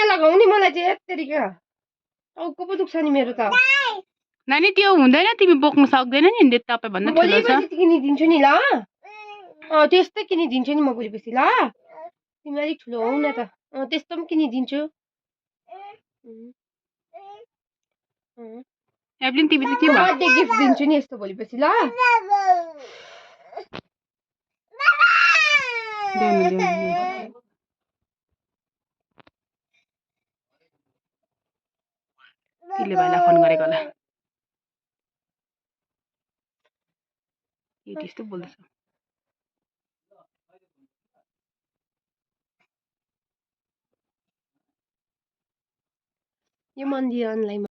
लगाउने मलाई चाहिँ यत्तरीका टाउको पो दुख्छ नि मेरो त नानी त्यो हुँदैन तिमी बोक्न सक्दैन नि तपाईँ भन्दा ठुलो छ किनिदिन्छु नि ल त्यस्तै किनिदिन्छु नि म भोलिपछि ल तिमी अलिक ठुलो हौ न त त्यस्तो पनि किनिदिन्छु एभलिन तिमी चाहिँ के भयो बर्थडे गिफ्ट दिन्छु नि यस्तो भोलिपछि ल तिले भाइलाई फोन गरेको होला यो त्यस्तो बोल्दैछ यो मन्दिर अनलाइन